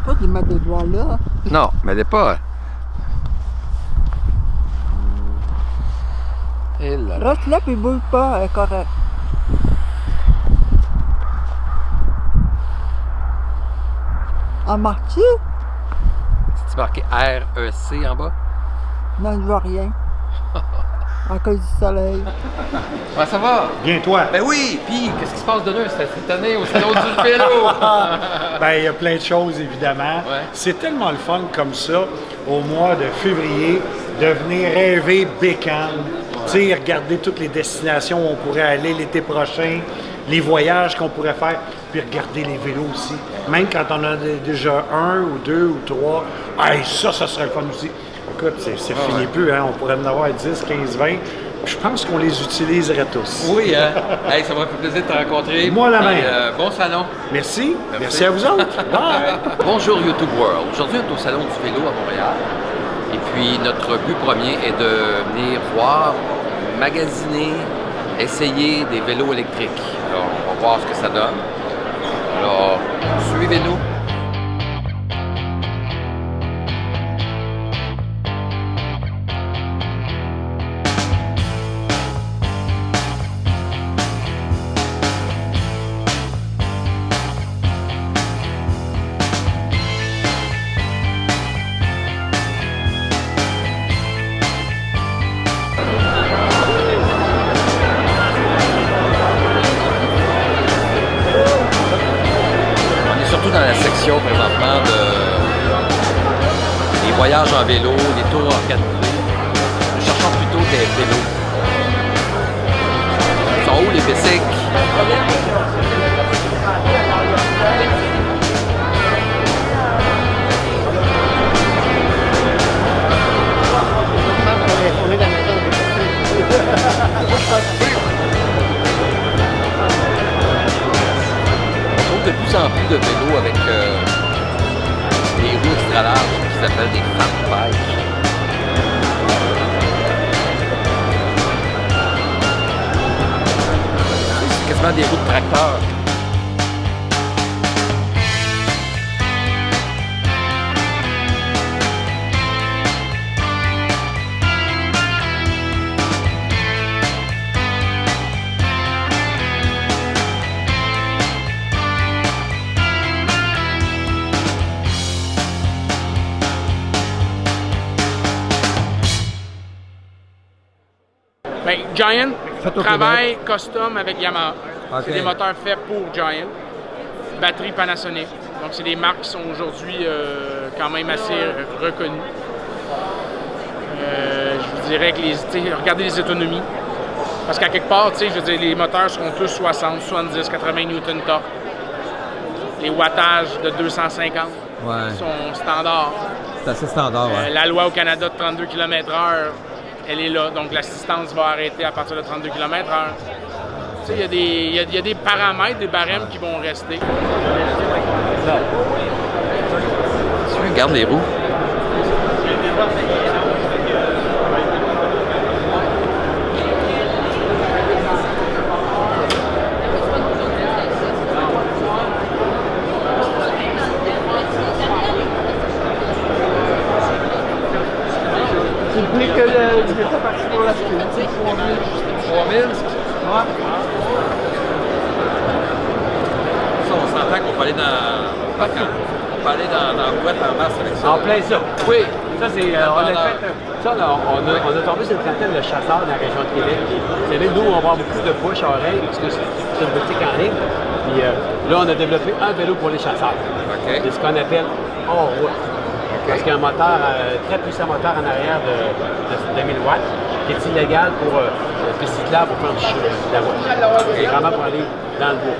pas de mettre les doigts là. Non, mais elle est pas. Et là, là. Reste là puis bouge pas, elle est correcte. En marché? C'est marqué REC en bas? Non, je vois rien. À cause du soleil. Ouais, ça va? Bien, toi? Ben oui! Puis, qu'est-ce qui se passe de neuf cette année au Salon du vélo? Ben, il y a plein de choses, évidemment. Ouais. C'est tellement le fun comme ça, au mois de février, de venir rêver bécane. Tu sais, regarder toutes les destinations où on pourrait aller l'été prochain, les voyages qu'on pourrait faire, puis regarder les vélos aussi. Même quand on en a déjà un ou deux ou trois, hey, ça serait le fun aussi. Écoute, c'est fini plus, hein? On pourrait en avoir 10, 15, 20. Je pense qu'on les utiliserait tous. Oui, hein? Hey, ça m'a fait plaisir de te rencontrer. Moi, la même. Bon salon. Merci. Merci à vous autres. Bye. Bonjour YouTube World. Aujourd'hui, on est au Salon du vélo à Montréal. Et puis, notre but premier est de venir voir, magasiner, essayer des vélos électriques. Alors, on va voir ce que ça donne. Alors, suivez-nous. Dans la section présentement des voyages en vélo, des tours organisés. Nous cherchons plutôt des vélos. Ils sont où les bicycles? De plus en plus de vélos avec des roues extra larges qui s'appellent des fat bikes. C'est quasiment des roues de tracteur. Ben, Giant travaille custom avec Yamaha. Okay. C'est des moteurs faits pour Giant. Batterie Panasonic. Donc, c'est des marques qui sont aujourd'hui quand même assez reconnues. Je vous dirais que regardez les autonomies. Parce qu'à quelque part, je veux dire, les moteurs seront tous 60, 70, 80 Newton-torque. Les wattages de 250 sont standards. C'est assez standard, ouais. La loi au Canada de 32 km/h, elle est là. Donc, l'assistance va arrêter à partir de 32 km/h. Tu sais, il y a des paramètres, des barèmes qui vont rester. Tu regardes les roues. C'est plus que le parti pour l'acheter. C'est 3000. 3000? Ouais. Ça, on s'entend qu'on peut aller dans... On peut aller dans la boîte en masse avec ça. En plein ça. Oui. Ça, c'est. On a fait. Ça, on a tombé sur une trentaine de chasseurs dans la région de Québec. Vous savez, nous, on va avoir beaucoup de bouche à oreille parce que c'est une boutique en ligne. Puis là, on a développé un vélo pour les chasseurs. OK. C'est ce qu'on appelle hors route. Parce qu'il y a un moteur, très puissant moteur en arrière de 2000 watts, qui est illégal pour les cyclables pour faire de la voie. C'est vraiment pour aller dans le bois.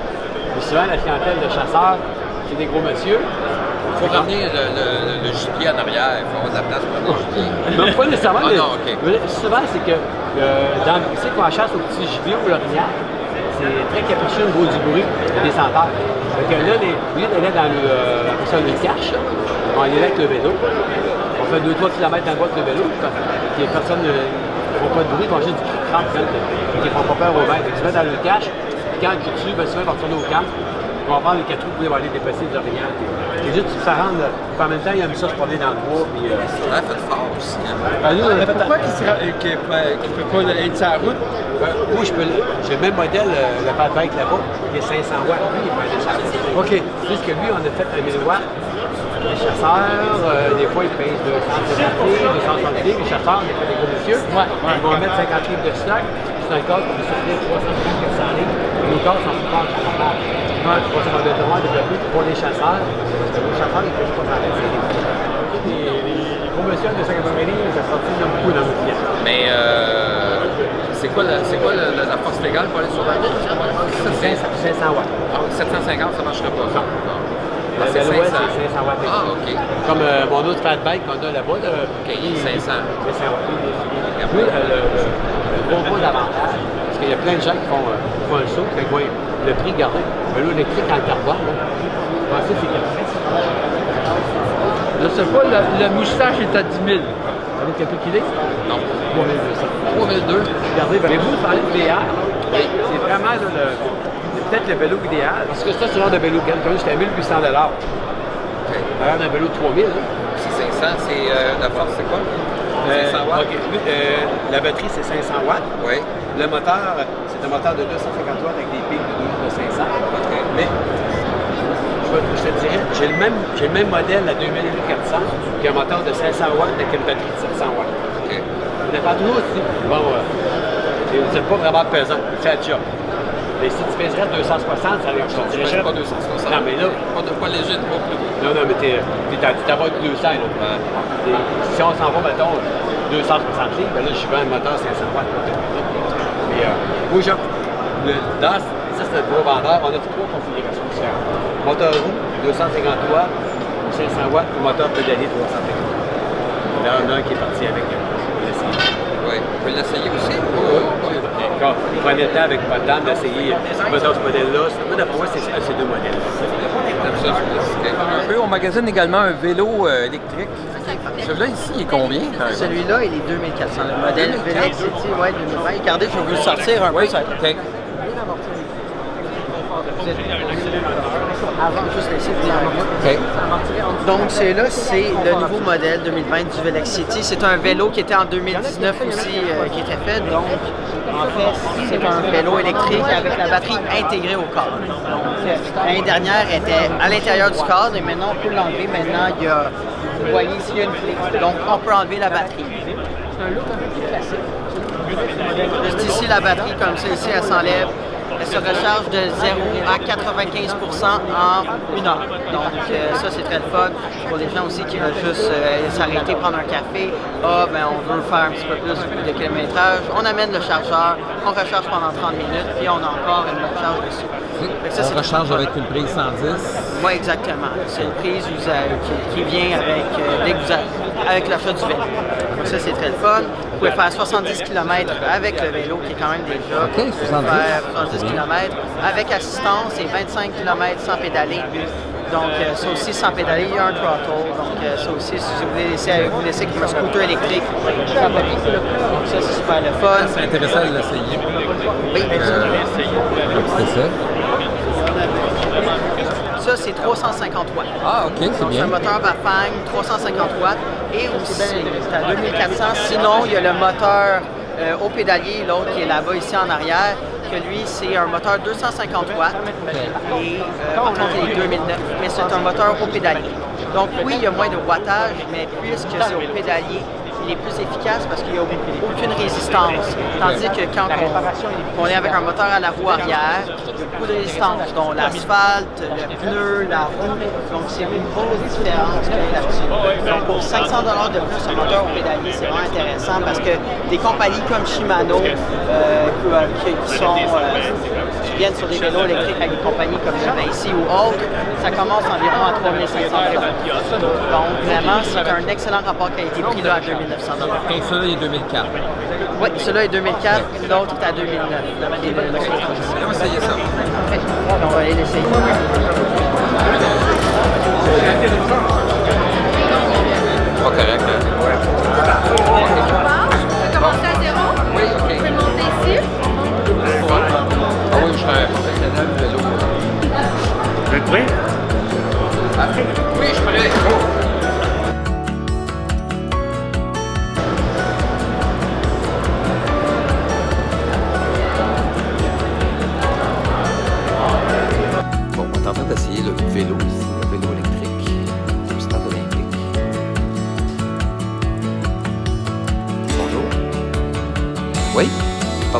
Mais souvent, la clientèle de chasseurs, c'est des gros messieurs. Il faut ramener le gibier en arrière. Il faut avoir de la place pour le gibier. Non, pas nécessairement. Ah non, OK. Souvent, c'est que dans le cycle qu'on chasse au petit gibier ou l'orignal, c'est très capricieux au niveau du bruit, des senteurs. Donc là, au lieu d'aller dans le cache, on est là avec le vélo. On fait 2-3 km dans le bois avec le vélo. Puis personne ne font pas de bruit, ils font juste du crampe. Ils ne font pas peur au maître. Ils se mettent dans le cache. Puis quand ils tuent, souvent ils vont retourner au camp. On va prendre les 4 roues pour aller dépasser les orignales. Et juste, ça rend. En même temps, il aime ça se promener dans le bois. Puis, Ça fait fort aussi. Hein? nous, on a Mais fait pourquoi qu'il ne peut pas être sur la route? moi, j'ai le même modèle, le fat bike là-bas, qui est 500 watts. Lui, il peut aller sur la route. OK. Juste que lui, on a fait un 1000 watts. Les chasseurs, des fois, ils pèsent 250 livres, 260 livres. Les chasseurs, des fois, des gros monsieur. Ils vont mettre 50 livres de stock. C'est un corps qui peut sortir 350 400 livres. Les corps sont plus forts que la barre. On a besoin de développer pour les chasseurs. Parce que les chasseurs, ils ne peuvent pas s'arrêter. Les gros monsieur de 180 livres, ça sortit beaucoup dans notre pièce. Mais c'est quoi la force légale pour aller sur la route? 500 watts. Ah, 750, ça ne marcherait pas. Non. La C'est Veloa, 500. c'est 500 watts. Ah, OK. Comme mon autre fat bike qu'on a là-bas. OK, 500. 500 watts. Lui, le gros d'avantage, parce qu'il y a plein de gens qui font un saut, quand ils voient le prix gardé. Un vélo électrique en carbone, là, je pense que c'est 400. Je sais pas, le moustache est à 10 000. Ça vaut quelques kilés? Non. 3200. 3002. Regardez, mais vous parlez de VR, c'est vraiment là, c'est peut-être le vélo idéal. Parce que ça, c'est le genre de vélo comme j'étais à 1800 $. OK. Alors, un vélo de 3000, hein. C'est 500, c'est la force, c'est quoi? 500 watts? OK. La batterie, c'est 500 watts. Oui. Le moteur, c'est un moteur de 250 watts avec des pics de 500. OK. Mais je te dirais, j'ai le même modèle à 2400 qui a un moteur de 500 watts avec une batterie de 700 watts. OK. Ça dépend toujours aussi. Bon, c'est pas vraiment pesant, c'est la job. Mais si tu pèserais 260, ça arrive. Je ne pas 260. Non, mais là, Pas léger, pas plus. non, mais t'es à bas de 200. Là. Si on s'en va, mettons, 260 livres, ben là, je vends un moteur 500 watts. Mais moi, ça, c'est le gros vendeur. On a 3 configurations différentes. Moteur roue, 250 watts, 500 watts, ou moteur pédalier, 350 watts. Il y en a un qui est parti avec l'essayer. Oui. On peut l'essayer aussi? Oui. Quand on prenait le temps avec pas de dame d'essayer ce modèle-là. Moi, d'après moi, c'est ces deux modèles. Comme ça, un peu. On magasine également un vélo électrique. Celui-là ici, il est combien? Celui-là, il est 2400. Le modèle Velec City, ouais, 2020. Regardez, je vais vous le sortir un peu. Ça... OK. Avant, juste laisser venir en OK. Donc, celui-là, c'est le nouveau modèle 2020 du Velec City. C'est un vélo qui était en 2019 aussi, qui était fait. Donc, en fait, c'est un vélo électrique avec la batterie intégrée au cadre. Donc, l'année dernière, elle était à l'intérieur du cadre et maintenant, on peut l'enlever. Maintenant, il y a, vous voyez ici, il y a une clé. Donc, on peut enlever la batterie. C'est un look un peu plus classique. Juste ici, la batterie, comme ça, ici, elle s'enlève. Elle se recharge de 0 à 95% en 1 heure. Donc ça, c'est très le fun. Pour les gens aussi qui veulent juste s'arrêter, prendre un café, on veut faire un petit peu plus de kilométrage, on amène le chargeur, on recharge pendant 30 minutes, puis on a encore une recharge dessus. On recharge avec une prise 110. Oui, exactement. C'est une prise qui vient avec l'achat du vélo. Donc ça, c'est très le fun. Vous pouvez faire 70 km avec le vélo, qui est quand même déjà... OK, 70. Faire 70 km avec assistance et 25 km sans pédaler. Donc, ça aussi, sans pédaler, il y a un throttle. Donc, ça aussi, si vous laissez comme un scooter électrique, donc ça, c'est super le fun. C'est intéressant de l'essayer. Oui, C'est ça. ça, c'est 350 watts. Ah, OK, c'est Donc, c'est bien. un moteur Bafang, 350 watts. Et aussi, c'est à 2400. Sinon, il y a le moteur au pédalier, l'autre qui est là-bas, ici en arrière, que lui, c'est un moteur 250 watts. Et par contre, il est 2009, mais c'est un moteur au pédalier. Donc, oui, il y a moins de wattage, mais puisque c'est au pédalier, il est plus efficace parce qu'il n'y a aucune résistance. Tandis que quand on est avec un moteur à la roue arrière, il y a beaucoup de résistance, dont l'asphalte, le pneu, la roue. Donc, c'est une grosse différence qu'il y a là-dessus. Donc, pour 500 $ de plus, un moteur au pédalier, c'est vraiment intéressant parce que des compagnies comme Shimano, qui viennent sur des vélos électriques avec des compagnies comme ici ou autres, ça commence environ à 3 500 $. Donc, vraiment, c'est un excellent rapport qualité-prix là, à 2 900 $. Donc, celui-là, il est 2004. Oui, celui-là est 2004, l'autre est à 2009. On va essayer ça. On va aller l'essayer. Pas correct, hein? On peut commencer à 0. Oui, OK. On peut monter ici. Ah oui, je serais un professionnel du vélo.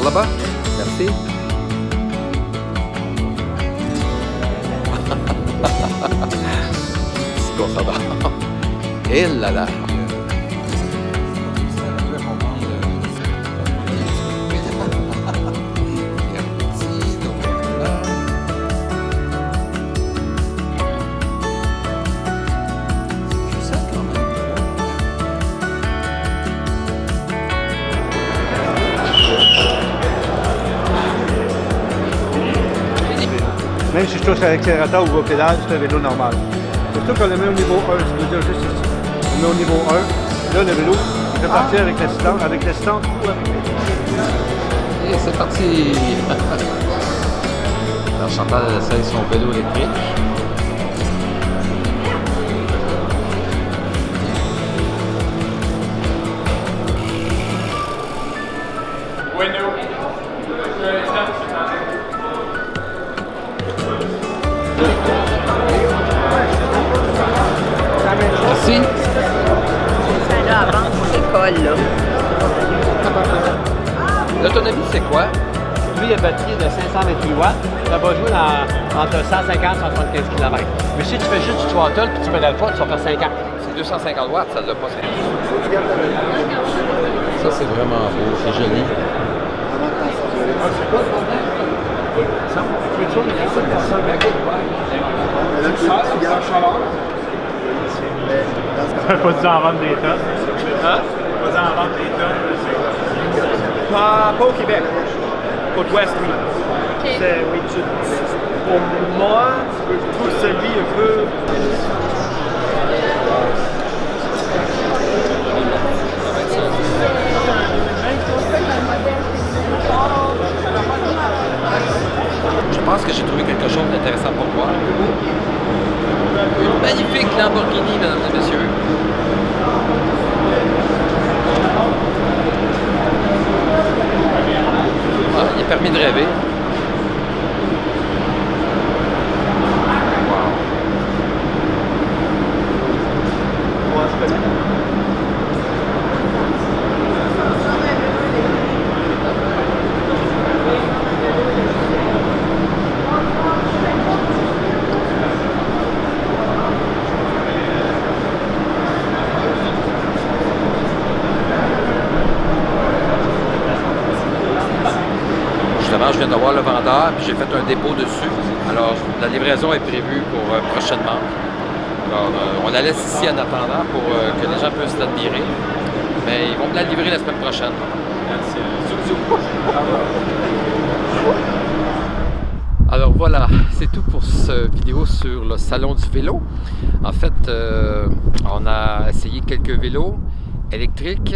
Par là-bas? Merci. C'est qu'on s'en va. Et là là. Même si je touche à l'accélérateur ou au pédale, c'est un vélo normal. Surtout qu'on le met au niveau 1, ça veut dire juste ici. On le met au niveau 1, là le vélo il peut partir avec l'assistance ou avec les... Et c'est parti! Alors Chantal essaye son vélo électrique. Merci. C'est là avant qu'on décolle, là. L'autonomie, c'est quoi? Lui, il a une batterie de 528 watts. Ça va jouer entre 150 et 175 km. Mais si tu fais juste du throttle puis tu pédales pas, tu vas faire 50. C'est 250 watts, ça ne l'a pas 50. Ça, c'est vraiment beau, c'est joli. Pas dû en vendre des tonnes. Hein? Pas dû en vendre des tonnes. Pas au Québec. Côte-ouest, oui. Oui, pour moi, je trouve celui un peu... Je pense que j'ai trouvé quelque chose d'intéressant pour moi. Une magnifique Lamborghini, mesdames et messieurs. Ah, il est permis de rêver. Justement, je viens de voir le vendeur, puis j'ai fait un dépôt dessus. Alors, la livraison est prévue pour prochainement. Alors, on la laisse ici en attendant pour que les gens puissent l'admirer. Mais ils vont me la livrer la semaine prochaine. Alors voilà, c'est tout pour cette vidéo sur le salon du vélo. En fait, on a essayé quelques vélos électriques.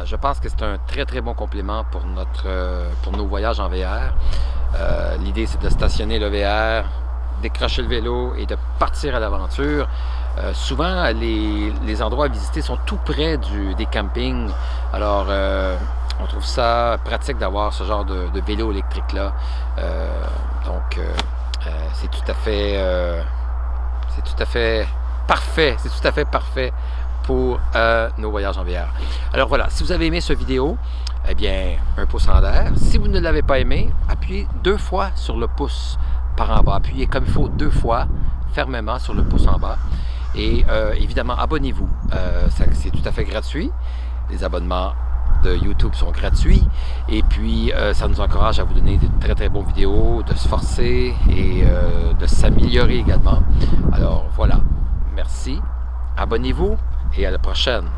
Je pense que c'est un très très bon complément pour nos voyages en VR. L'idée, c'est de stationner le VR, décrocher le vélo et de partir à l'aventure. Souvent, les endroits à visiter sont tout près des campings. Alors, on trouve ça pratique d'avoir ce genre de vélo électrique-là. Donc, c'est tout à fait parfait. C'est tout à fait parfait pour nos voyages en VR. Alors voilà, si vous avez aimé cette vidéo, eh bien, un pouce en l'air. Si vous ne l'avez pas aimé, appuyez 2 fois sur le pouce par en bas. Appuyez comme il faut 2 fois fermement sur le pouce en bas. Et évidemment, abonnez-vous. C'est tout à fait gratuit. Les abonnements de YouTube sont gratuits. Et puis, ça nous encourage à vous donner de très très bonnes vidéos, de se forcer et de s'améliorer également. Alors voilà, merci. Abonnez-vous et à la prochaine.